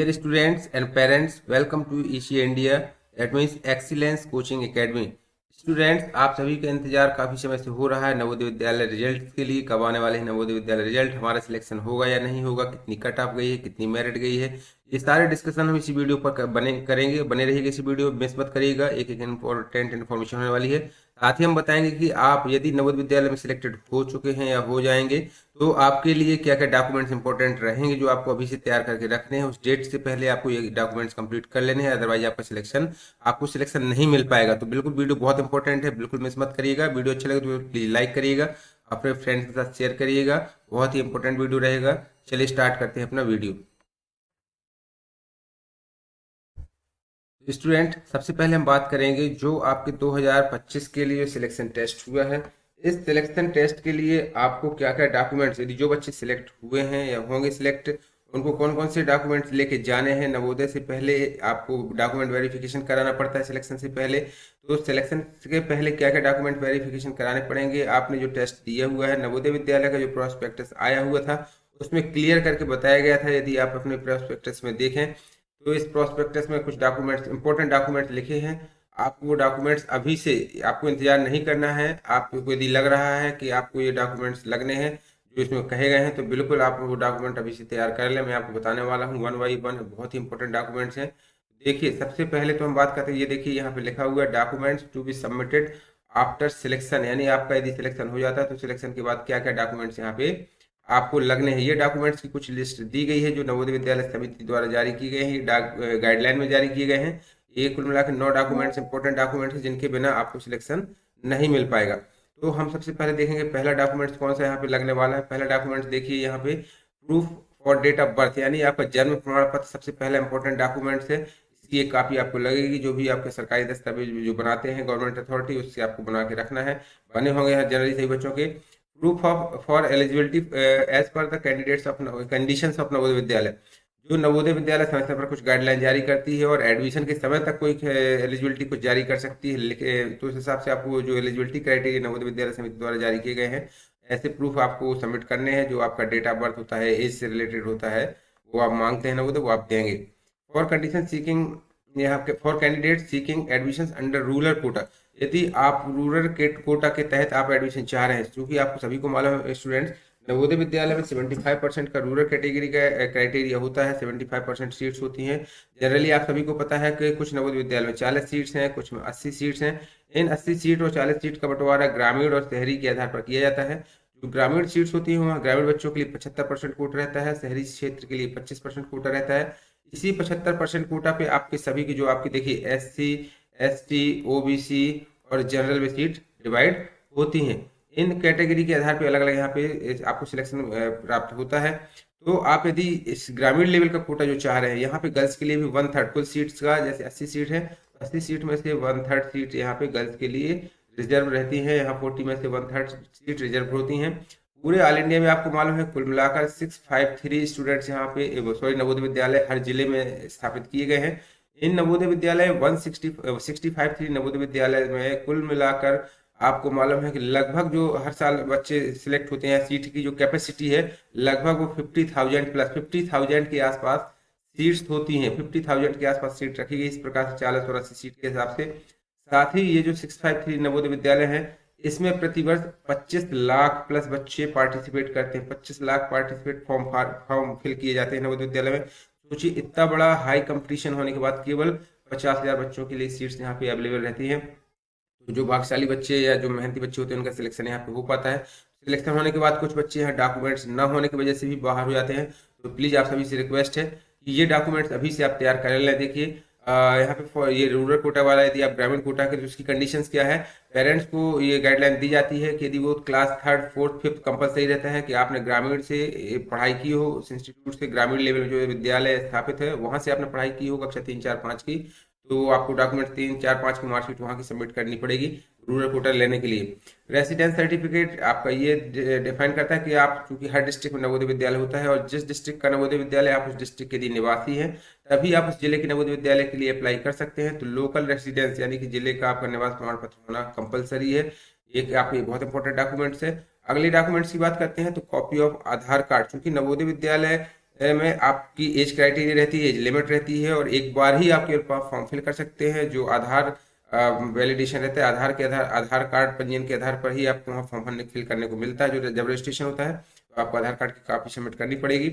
Dear students and parents, welcome to EC India, that means Excellence Coaching Academy. Students, आप सभी का इंतजार काफ़ी समय से हो रहा है नवोदय विद्यालय रिजल्ट के लिए। कब आने वाले हैं नवोदय विद्यालय रिजल्ट, हमारा सिलेक्शन होगा या नहीं होगा, कितनी कट ऑफ गई है, कितनी मेरिट गई है, ये सारे डिस्कशन हम इसी वीडियो पर करेंगे। बने रहिएगा इसी वीडियो, मिस मत करिएगा, एक एक इंपॉर्टेंट इन्फॉर्मेशन होने वाली है। साथ ही हम बताएंगे कि आप यदि नवोदय विद्यालय में सिलेक्टेड हो चुके हैं या हो जाएंगे तो आपके लिए क्या क्या डॉक्यूमेंट्स इंपॉर्टेंट रहेंगे जो आपको अभी से तैयार करके रखने हैं। उस डेट से पहले आपको ये डॉक्यूमेंट्स कंप्लीट कर लेने हैं, अदरवाइज आपको सिलेक्शन नहीं मिल पाएगा। तो बिल्कुल वीडियो बहुत इंपॉर्टेंट है, बिल्कुल मिस मत करिएगा। वीडियो अच्छा लगे तो प्लीज लाइक करिएगा, अपने फ्रेंड्स के साथ शेयर करिएगा, बहुत ही इंपॉर्टेंट वीडियो रहेगा। चलिए स्टार्ट करते हैं अपना वीडियो। स्टूडेंट, सबसे पहले हम बात करेंगे जो आपके 2025 के लिए सिलेक्शन टेस्ट हुआ है। इस सिलेक्शन टेस्ट के लिए आपको क्या क्या डॉक्यूमेंट्स, यदि जो बच्चे सिलेक्ट हुए हैं या होंगे सिलेक्ट, उनको कौन कौन से डॉक्यूमेंट्स लेके जाने हैं। नवोदय से पहले आपको डॉक्यूमेंट वेरिफिकेशन कराना पड़ता है सिलेक्शन से पहले, तो सिलेक्शन के पहले क्या क्या डॉक्यूमेंट वेरिफिकेशन कराने पड़ेंगे। आपने जो टेस्ट दिया हुआ है, नवोदय विद्यालय का जो प्रोस्पेक्टस आया हुआ था उसमें क्लियर करके बताया गया था। यदि आप अपने प्रोस्पेक्टस में देखें तो इस प्रोस्पेक्टस में कुछ डॉक्यूमेंट्स, इंपॉर्टेंट डॉक्यूमेंट्स लिखे हैं। आपको वो डॉक्यूमेंट्स अभी से, आपको इंतजार नहीं करना है। आपको यदि लग रहा है कि आपको ये डॉक्यूमेंट्स लगने हैं जो इसमें कहे गए हैं, तो बिल्कुल आप वो डॉक्यूमेंट अभी से तैयार कर लें। मैं आपको बताने वाला हूँ वन बाई वन, बहुत ही इंपॉर्टेंट डॉक्यूमेंट्स हैं। देखिए, सबसे पहले तो हम बात करते हैं, ये देखिए यहाँ पे लिखा हुआ है documents to be submitted after selection, यानी आपका यदि सिलेक्शन हो जाता है तो सिलेक्शन के बाद क्या क्या डॉक्यूमेंट्स यहाँ पे आपको लगने हैं। ये डॉक्यूमेंट्स की कुछ लिस्ट दी गई है जो नवोदय विद्यालय समिति द्वारा जारी की गई है, गाइडलाइन में जारी किए गए हैं। ये कुल मिलाकर 9 डॉक्यूमेंट्स, इंपॉर्टेंट डॉक्यूमेंट्स हैं जिनके बिना आपको सिलेक्शन नहीं मिल पाएगा। तो हम सबसे पहले देखेंगे पहला डॉक्यूमेंट्स कौन सा यहाँ पे लगने वाला है। पहला डॉक्यूमेंट्स देखिए यहाँ पे, proof for date of birth, यानी आपका जन्म प्रमाण पत्र सबसे पहला इंपॉर्टेंट डॉक्यूमेंट्स है। इसकी एक कॉपी आपको लगेगी, जो भी आपके सरकारी दस्तावेज जो बनाते हैं गवर्नमेंट अथॉरिटी, उससे आपको बना के रखना है। बने होंगे यहाँ जनरली सही बच्चों के। Proof of for eligibility age per the candidates of conditions of Navodaya Vidyalaya, जो नवोदय विद्यालय समय समय पर कुछ गाइडलाइन जारी करती है और एडमिशन के समय तक कोई एलिजिबिलिटी कुछ जारी कर सकती है। तो उस हिसाब से आपको जो एलिजिबिलिटी क्राइटेरिया नवोदय विद्यालय समिति द्वारा जारी किए गए हैं, ऐसे प्रूफ आपको सबमिट करने हैं। जो आपका डेट ऑफ बर्थ होता है, एज से रिलेटेड होता है, वो आप मांगते हैं नवोदय, वो आप देंगे। फॉर कंडीशन सीकिंग, यहाँ पे for candidate seeking admission under rural quota, यदि आप रूरल कोटा के तहत आप एडमिशन चाह रहे हैं, क्योंकि आपको सभी को मालूम है स्टूडेंट्स, नवोदय विद्यालय में 75% का रूरल कैटेगरी का क्राइटेरिया होता है, 75% सीट्स होती हैं। जनरली आप सभी को पता है कि कुछ नवोदय विद्यालय में 40 सीट्स हैं, कुछ में 80 सीट्स हैं। इन 80 सीट और 40 सीट का बंटवारा ग्रामीण और शहरी के आधार पर किया जाता है। जो ग्रामीण सीट्स होती हैं वहाँ ग्रामीण बच्चों के लिए 75% कोटा रहता है, शहरी क्षेत्र के लिए 25% कोटा रहता है। इसी 75% कोटा पे आपके सभी की, जो आपकी देखिए SC, ST, OBC और जनरल में सीट डिवाइड होती हैं। इन कैटेगरी के आधार पे अलग अलग यहाँ पे आपको सिलेक्शन प्राप्त होता है। तो आप यदि इस ग्रामीण लेवल का कोटा जो चाह रहे हैं, यहाँ पे गर्ल्स के लिए भी 1/3 कुल सीट्स का, जैसे 80 सीट है, 80 सीट में से 1/3 सीट यहाँ पे गर्ल्स के लिए रिजर्व रहती है। यहाँ 40 में से 1/3 सीट रिजर्व होती हैं। पूरे ऑल इंडिया में आपको मालूम है कुल मिलाकर 653 स्टूडेंट्स यहाँ पे, सॉरी, नवोदय विद्यालय हर जिले में स्थापित किए गए हैं। इन नवोदय विद्यालय 165 नवोदय विद्यालय में कुल मिलाकर आपको मालूम है कि लगभग जो हर साल बच्चे सिलेक्ट होते हैं, सीट की जो कैपेसिटी है लगभग वो 50,000 प्लस 50,000 के आसपास सीट्स होती हैं। 50,000 के आसपास सीट रखी गई, इस प्रकार से 40 और 80 सीट के हिसाब से। साथ ही ये जो 653 नवोदय विद्यालय है, इसमें प्रतिवर्ष 25 लाख प्लस बच्चे पार्टिसिपेट करते हैं। 25 लाख पार्टिसिपेट फॉर्म फिल किए जाते हैं नवोदय विद्यालय में। सोचिए, इतना बड़ा हाई कंपटीशन होने के बाद केवल 50,000 बच्चों के लिए सीट्स यहाँ पे अवेलेबल रहती हैं। तो जो भाग्यशाली बच्चे या जो मेहनती बच्चे होते हैं उनका सिलेक्शन यहाँ पे हो पाता है। सिलेक्शन होने के बाद कुछ बच्चे यहाँ डॉक्यूमेंट्स ना होने की वजह से भी बाहर हो जाते हैं। तो प्लीज़ आप सभी से रिक्वेस्ट है कि ये डॉक्यूमेंट्स अभी से आप तैयार कर लें। देखिए यहाँ पे ये रूरल कोटा वाला, यदि आप ग्रामीण कोटा के, तो उसकी कंडीशंस क्या है। पेरेंट्स को ये गाइडलाइन दी जाती है कि यदि वो class 3rd 4th 5th compulsory रहता है कि आपने ग्रामीण से पढ़ाई की हो, उस इंस्टीट्यूट से, ग्रामीण लेवल में जो विद्यालय स्थापित है वहाँ से आपने पढ़ाई की हो कक्षा 3, 4, 5 की, तो आपको डॉक्यूमेंट 3, 4, 5 की मार्कशीट वहाँ की सबमिट करनी पड़ेगी रूरल कोटा लेने के लिए। रेसिडेंस सर्टिफिकेट आपका ये डिफाइन करता है कि आप, चूंकि हर डिस्ट्रिक्ट में नवोदय विद्यालय होता है और जिस डिस्ट्रिक्ट का नवोदय विद्यालय, आप उस डिस्ट्रिक्ट के यदि निवासी हैं तभी आप उस जिले के नवोदय विद्यालय के लिए अप्लाई कर सकते हैं। तो लोकल रेसिडेंस यानी कि जिले का आपका निवास प्रमाण पत्र होना कंपलसरी है। एक आपके बहुत इंपॉर्टेंट डॉक्यूमेंट्स है। अगले डॉक्यूमेंट्स की बात करते हैं तो कॉपी ऑफ आधार कार्ड, चूंकि नवोदय विद्यालय में आपकी एज क्राइटेरिया रहती है, एज लिमिट रहती है, और एक बार ही आप केवल फॉर्म फिल कर सकते हैं। जो आधार वैलिडेशन रहता है, आधार कार्ड पंजीयन के आधार पर ही आपको वहाँ फॉर्म फिल करने को मिलता है। जो जब रजिस्ट्रेशन होता है तो आपको आधार कार्ड की कॉपी सबमिट करनी पड़ेगी।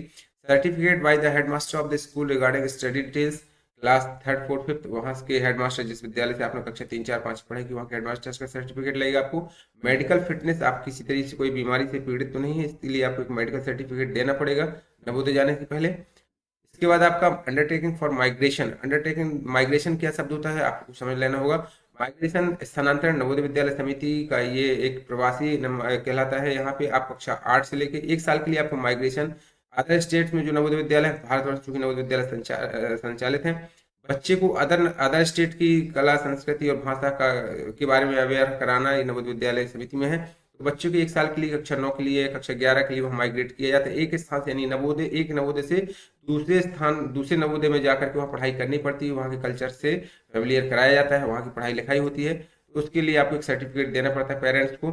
Certificate by the headmaster of the school regarding study details, class third fourth fifth, वहाँ के हेडमास्टर जिस विद्यालय से आपने कक्षा 3 4 5 पढ़े की, वहाँ के हेडमास्टर का सर्टिफिकेट लगेगा आपको। मेडिकल फिटनेस, आप किसी तरीके से कोई बीमारी से पीड़ित तो नहीं है, इसलिए आपको एक मेडिकल सर्टिफिकेट देना पड़ेगा नवोदय जाने से पहले। इसके बाद आपका undertaking for migration. Undertaking migration क्या शब्द होता है आपको समझ लेना होगा। माइग्रेशन स्थानांतरण नवोदय विद्यालय समिति का ये एक प्रवासी कहलाता है। यहाँ पे आप कक्षा 8 से लेके 1 साल के लिए आपको माइग्रेशन, अदर स्टेट्स में जो नवोदय विद्यालय भारतवर्ष चूंकि नवोदय विद्यालय संचालित हैं, बच्चे को अदर स्टेट की कला संस्कृति और भाषा का के बारे में अवेयर कराना ये नवोदय विद्यालय समिति में है। तो बच्चों को 1 साल के लिए कक्षा 9 के लिए, कक्षा 11 के लिए वहाँ माइग्रेट किया जाता है एक स्थान से, यानी एक नवोदय से दूसरे नवोदय में जाकर के वहाँ पढ़ाई करनी पड़ती है। वहाँ के कल्चर से फेमिलियर कराया जाता है, वहाँ की पढ़ाई लिखाई होती है। तो उसके लिए आपको एक सर्टिफिकेट देना पड़ता है पेरेंट्स को।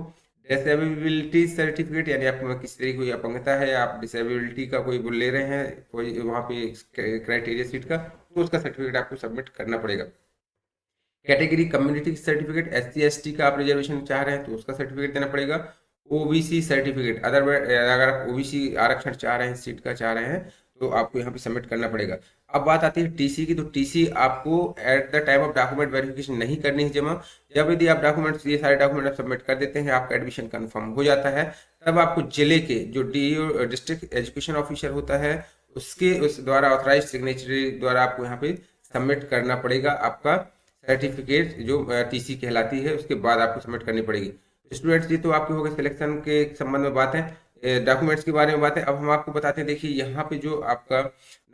डिसेबिलिटी सर्टिफिकेट, यानी आपको किसी तरीके कोई अपंगता है, आप डिसेबिलिटी का कोई वो ले रहे हैं, कोई वहाँ पे क्राइटेरिया सीट का, तो उसका सर्टिफिकेट आपको सबमिट करना पड़ेगा। Category community certificate, SC ST का आप रिजर्वेशन चाह रहे हैं तो उसका सर्टिफिकेट देना पड़ेगा। OBC सर्टिफिकेट, अगर आप OBC आरक्षण चाह रहे हैं, सीट का चाह रहे हैं, तो आपको यहाँ पे सबमिट करना पड़ेगा। अब बात आती है टीसी की, तो टीसी आपको at the time of document verification नहीं करनी है जमा। जब यदि आप डॉक्यूमेंट्स, ये सारे डॉक्यूमेंट आप सबमिट कर देते हैं, आपका एडमिशन कंफर्म हो जाता है, तब आपको जिले के जो DO डिस्ट्रिक्ट एजुकेशन ऑफिसर होता है उस द्वारा ऑथराइज सिग्नेचरी द्वारा आपको यहाँ पे सबमिट करना पड़ेगा आपका सर्टिफिकेट, जो TC कहलाती है, उसके बाद आपको सबमिट करनी पड़ेगी। स्टूडेंट्स, ये तो आपके हो गए सिलेक्शन के संबंध में बातें, डॉक्यूमेंट्स के बारे में बातें। अब हम आपको बताते हैं, देखिए यहाँ पे जो आपका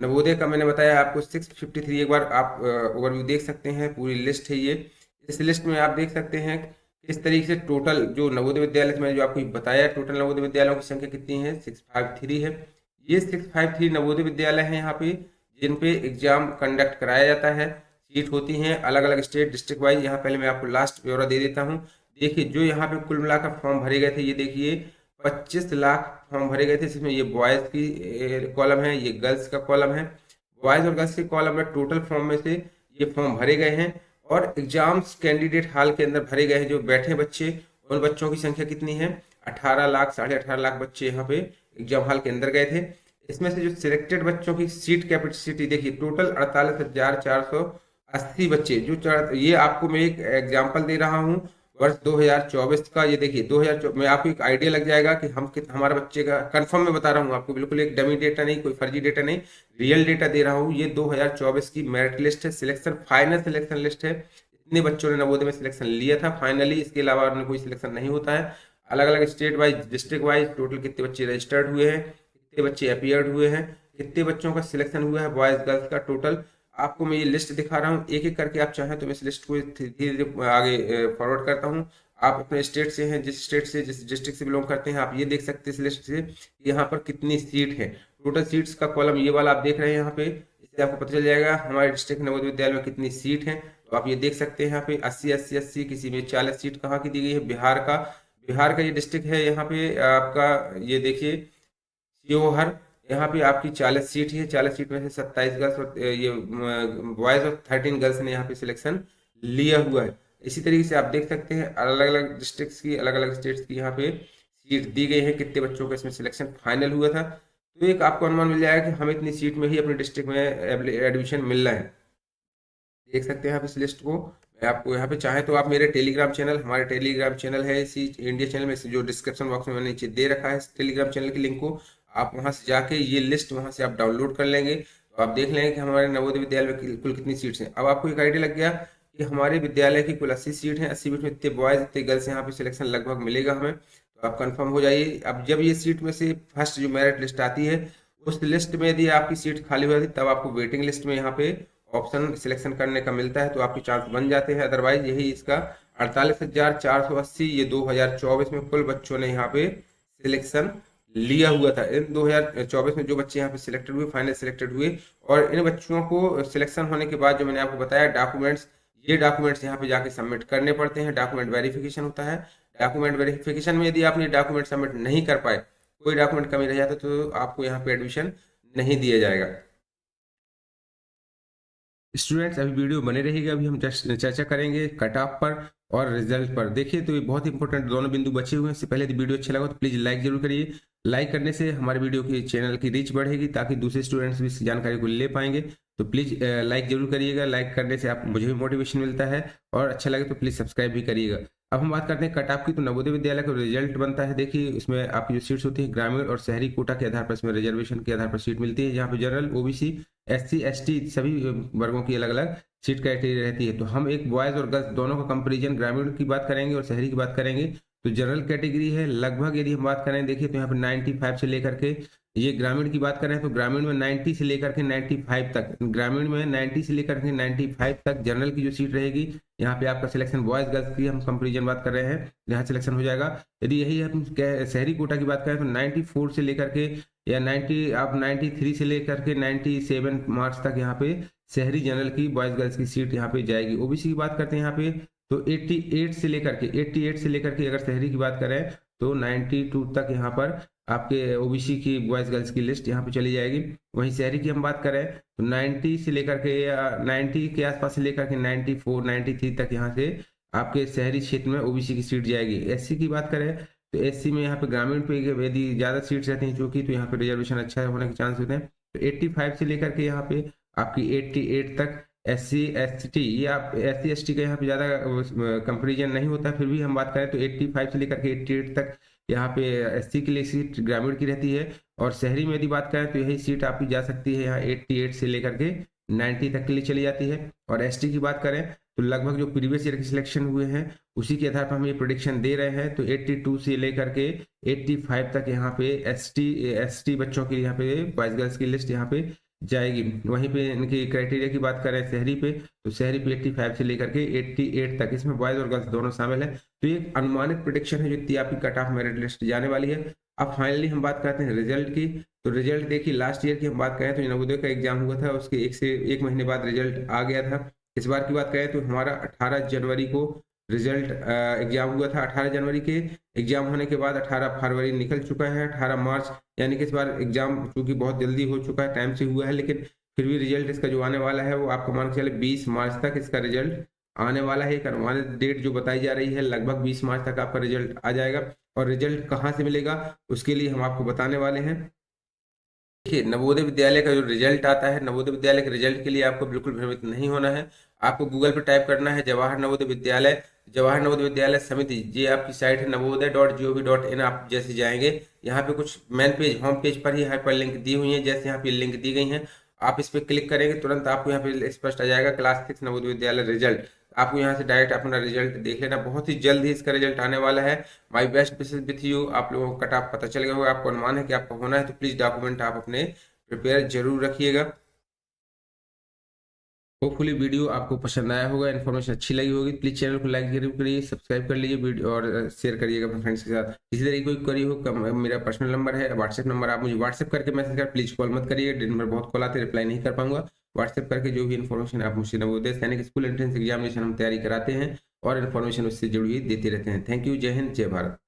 नवोदय का मैंने बताया आपको 653, एक बार आप ओवरव्यू देख सकते हैं, पूरी लिस्ट है ये। इस लिस्ट में आप देख सकते हैं इस तरीके से टोटल जो नवोदय विद्यालय मैंने जो आपको बताया, टोटल नवोदय विद्यालयों की संख्या कितनी है, 653 है। ये 653 नवोदय विद्यालय हैं यहाँ पे, जिन पे एग्जाम कंडक्ट कराया जाता है। सीट होती हैं अलग अलग स्टेट डिस्ट्रिक्ट वाइज। यहाँ पहले मैं आपको लास्ट ब्यौरा दे देता हूँ। देखिए जो यहाँ पे कुल मिलाकर फॉर्म भरे गए थे, ये देखिए 25 लाख फॉर्म भरे गए थे, जिसमें ये बॉयज़ की कॉलम है, ये गर्ल्स का कॉलम है। बॉयज़ और गर्ल्स के कॉलम में टोटल फॉर्म में से ये फॉर्म भरे गए हैं, और एग्जाम्स कैंडिडेट हॉल के अंदर भरे गए हैं जो बैठे बच्चे, उन बच्चों की संख्या कितनी है, 18 लाख, 18.5 लाख बच्चे यहाँ पे एग्जाम हॉल के अंदर गए थे। इसमें से जो सिलेक्टेड बच्चों की सीट कैपेसिटी देखिए, टोटल 48,480 बच्चे। ये आपको मैं एक एग्जाम्पल दे रहा हूँ वर्ष 2024 का। ये देखिए 2024 में आपको एक आइडिया लग जाएगा कि हमारा बच्चे का कंफर्म में बता रहा हूँ आपको, बिल्कुल एक डमी डेटा नहीं, कोई फर्जी डेटा नहीं, रियल डेटा दे रहा हूँ। ये 2024 की मेरिट लिस्ट है, सिलेक्शन फाइनल सिलेक्शन लिस्ट है। इतने बच्चों ने नवोदय में सिलेक्शन लिया था फाइनली, इसके अलावा उन्हें कोई सिलेक्शन नहीं होता है। अलग अलग state wise, district wise total कितने बच्चे रजिस्टर्ड हुए हैं, कितने बच्चे अपीयर्ड हुए हैं, कितने बच्चों का सिलेक्शन हुआ है बॉयज गर्ल्स का, टोटल आपको मैं ये लिस्ट दिखा रहा हूँ। एक एक करके आप चाहें तो मैं इस लिस्ट को धीरे धीरे आगे फॉरवर्ड करता हूँ। आप अपने स्टेट से हैं, जिस स्टेट से जिस डिस्ट्रिक्ट से बिलोंग करते हैं, आप ये देख सकते हैं इस लिस्ट से यहाँ पर कितनी सीट है। टोटल सीट्स का कॉलम ये वाला आप देख रहे हैं यहाँ पे, इससे आपको पता चल जाएगा हमारे डिस्ट्रिक्ट नवोदय विद्यालय में कितनी सीट है। तो आप ये देख सकते हैं यहाँ पे 80 किसी में 40 सीट कहाँ की दी गई है, बिहार का ये डिस्ट्रिक्ट है। यहाँ पे आपका ये देखिए शिवहर, यहाँ पे आपकी 40 सीट है, 40 सीट में से 27 गर्ल्स और ये बॉयज और 13 गर्ल्स ने यहाँ पे सिलेक्शन लिया हुआ है। इसी तरीके से आप देख सकते हैं अलग अलग डिस्ट्रिक्ट्स की, अलग अलग स्टेट्स की यहाँ पे सीट दी गई है, कितने बच्चों का इसमें सिलेक्शन फाइनल हुआ था। तो एक आपको अनुमान मिल जाएगा कि हमें इतनी सीट में ही अपने डिस्ट्रिक्ट में एडमिशन मिल रहा है। देख सकते हैं आप इस लिस्ट को। मैं आपको यहाँ पे चाहे तो आप मेरे टेलीग्राम चैनल, हमारे टेलीग्राम चैनल है इसी इंडिया चैनल में, जो डिस्क्रिप्शन बॉक्स में मैंने नीचे दे रखा है इस टेलीग्राम चैनल की लिंक को, आप वहाँ से जाके ये लिस्ट वहाँ से आप डाउनलोड कर लेंगे, तो आप देख लेंगे कि हमारे नवोदय विद्यालय में कुल कितनी सीट्स हैं। अब आपको एक आइडिया लग गया कि हमारे विद्यालय की कुल 80 सीट हैं, 80 सीट में इतने बॉयज़ इतने गर्ल्स यहाँ पे सिलेक्शन लगभग मिलेगा हमें, तो आप कंफर्म हो जाइए। अब जब ये सीट में से फर्स्ट जो मेरिट लिस्ट आती है, उस लिस्ट में यदि आपकी सीट खाली हो जाती है, तब आपको वेटिंग लिस्ट में यहाँ पे ऑप्शन सिलेक्शन करने का मिलता है, तो आपके चांस बन जाते हैं। अदरवाइज यही इसका 48,480 ये 2024 में कुल बच्चों ने यहाँ पे सिलेक्शन लिया हुआ था। इन 2024 में जो बच्चे यहाँ पे सिलेक्टेड हुए, फाइनल सिलेक्टेड हुए, और इन बच्चों को सिलेक्शन होने के बाद जो मैंने आपको बताया डॉक्यूमेंट्स, ये डॉक्यूमेंट्स यहाँ पे जाके सबमिट करने पड़ते हैं। डॉक्यूमेंट वेरिफिकेशन होता है। डॉक्यूमेंट वेरिफिकेशन में यदि आपने डॉक्यूमेंट सबमिट नहीं कर पाए, कोई डॉक्यूमेंट कमी रह जाता, तो आपको यहाँ पे एडमिशन नहीं दिया जाएगा। स्टूडेंट्स अभी वीडियो बने रहेगी, अभी हम जस्ट चर्चा करेंगे कट ऑफ पर और रिजल्ट पर। देखिए तो ये बहुत इंपॉर्टेंट दोनों बिंदु बचे हुए हैं। इससे पहले यदि वीडियो अच्छा लगा तो प्लीज लाइक जरूर करिए। लाइक करने से हमारे वीडियो की चैनल की रीच बढ़ेगी ताकि दूसरे स्टूडेंट्स भी इस जानकारी को ले पाएंगे। तो प्लीज लाइक जरूर करिएगा। लाइक करने से आप मुझे भी मोटिवेशन मिलता है, और अच्छा लगे तो प्लीज सब्सक्राइब भी करिएगा। अब हम बात करते हैं कट ऑफ की। तो नवोदय विद्यालय का रिजल्ट बनता है, देखिए इसमें आपकी जो सीट्स होती है ग्रामीण और शहरी कोटा के आधार पर इसमें रिजर्वेशन के आधार पर सीट मिलती है। जहाँ पे जनरल, ओबीसी, एससी, एसटी सभी वर्गों की अलग अलग सीट क्राइटेरिया रहती है। तो हम एक बॉयज और गर्ल्स दोनों का कंपेरिजन ग्रामीण की बात करेंगे और शहरी की बात करेंगे। तो जनरल कैटेगरी है लगभग, यदि हम बात करें देखिए तो यहाँ पे 95 से लेकर के, ये ग्रामीण की बात करें तो ग्रामीण में 90 से लेकर के 95 तक, ग्रामीण में 90 से लेकर के 95 तक जनरल की जो सीट रहेगी। यहाँ पे आपका सिलेक्शन बॉयज गर्ल्स की हम कंपेरिजन बात कर रहे हैं, यहाँ सिलेक्शन हो जाएगा। यदि यही हम शहरी कोटा की बात करें तो 94 से लेकर के या 90, आप 93 से लेकर के 97 मार्क्स तक यहाँ पे शहरी जनरल की बॉयज गर्ल्स की सीट यहाँ पे जाएगी। ओबीसी की बात करते हैं यहाँ पे तो 88 से लेकर के अगर शहरी की बात करें तो 92 तक यहाँ पर आपके ओबीसी की बॉयज गर्ल्स की लिस्ट यहाँ पे चली जाएगी। वहीं शहरी की हम बात करें तो 90 से लेकर के या 90 के आसपास से लेकर के 94 93 तक यहाँ से आपके शहरी क्षेत्र में ओबीसी की सीट जाएगी। एससी की बात करें तो एससी में यहाँ पे ग्रामीण पे यदि ज्यादा सीट्स रहती हैं चूंकि, तो यहाँ पे रिजर्वेशन अच्छा होने के चांस होते हैं। तो 85 से लेकर के यहाँ पे आपकी 88 तक एससी एसटी, ये आप एससी एसटी का यहाँ पे ज्यादा कंपेरिजन नहीं होता। फिर भी हम बात करें तो 85 से लेकर के 88 तक यहाँ पे एससी के लिए सीट ग्रामीण की रहती है। और शहरी में यदि बात करें तो यही सीट आपकी जा सकती है यहाँ 88 से लेकर के 90 तक के लिए चली जाती है। और एसटी की बात करें तो लगभग जो प्रीवियस ईयर के सिलेक्शन हुए हैं उसी के आधार पर हम ये प्रोडिक्शन दे रहे हैं। तो 82 से लेकर के 85 तक यहाँ पे एसटी बच्चों की यहाँ पे बॉयज गर्ल्स की लिस्ट यहाँ पे जाएगी। वहीं पे इनकी क्राइटेरिया की बात करें शहरी पे तो शहरी पे 85 से लेकर के 88 तक, इसमें बॉयज और गर्ल्स दोनों शामिल है। तो ये अनुमानित प्रोडिक्शन है जो आपकी कट ऑफ मेरिट लिस्ट जाने वाली है। अब फाइनली हम बात करते हैं रिजल्ट की। तो रिजल्ट देखिए लास्ट ईयर की हम बात करें तो नवोदय का एग्जाम हुआ था, उसके एक महीने बाद रिजल्ट आ गया था। इस बार की बात करें तो हमारा 18 जनवरी को रिजल्ट एग्जाम हुआ था। 18 जनवरी के एग्जाम होने के बाद 18 फरवरी निकल चुका है, 18 मार्च, यानी कि इस बार एग्जाम चूंकि बहुत जल्दी हो चुका है, टाइम से हुआ है, लेकिन फिर भी रिजल्ट इसका जो आने वाला है वो आपको मान के चले 20 मार्च तक इसका रिजल्ट आने वाला है। एक अनुमानित डेट जो बताई जा रही है लगभग 20 मार्च तक आपका रिजल्ट आ जाएगा। और रिजल्ट कहाँ से मिलेगा उसके लिए हम आपको बताने वाले हैं। देखिए नवोदय विद्यालय का जो रिजल्ट आता है, नवोदय विद्यालय के रिजल्ट के लिए आपको बिल्कुल भ्रमित नहीं होना है। आपको गूगल पे टाइप करना है जवाहर नवोदय विद्यालय, जवाहर नवोदय विद्यालय समिति, ये आपकी साइट है नवोदय.gov.in। आप जैसे जाएंगे यहाँ पे कुछ मेन पेज, होम पेज पर ही हाइपर लिंक दी हुई है, जैसे यहाँ पे लिंक दी गई है आप इस पे क्लिक करेंगे तुरंत आपको यहाँ पे स्पष्ट आ जाएगा क्लास 6 नवोदय विद्यालय रिजल्ट। आपको यहाँ से डायरेक्ट अपना रिजल्ट देख लेना, बहुत ही जल्द ही इसका रिजल्ट आने वाला है। My best wishes with you. आप लोगों को कट ऑफ पता चल गया होगा, आपको अनुमान है कि आपका होना है, तो प्लीज डॉक्यूमेंट आप अपने प्रिपेयर जरूर रखिएगा। होपफुली वीडियो आपको पसंद आया होगा, इन्फॉर्मेशन अच्छी लगी होगी। प्लीज चैनल को लाइक जरूर करिए, सब्सक्राइब कर लीजिए वीडियो और शेयर करिएगा अपने फ्रेंड्स के साथ। इसी तरह कोई क्वेरी हो, मेरा पर्सनल नंबर है, व्हाट्सएप नंबर, आप मुझे व्हाट्सएप करके मैसेज कर, प्लीज कॉल मत करिए, दिन भर बहुत कॉल आते, रिप्लाई नहीं कर पाऊंगा। व्हाट्सएप करके जो भी इन्फॉर्मेशन आप मुझसे नवोदय सैनिक स्कूल एंट्रेंस एग्जामिनेशन हम तैयारी कराते हैं और इन्फॉर्मेशन उससे जुड़ी हुई देते रहते हैं। थैंक यू, जय हिंद, जय भारत।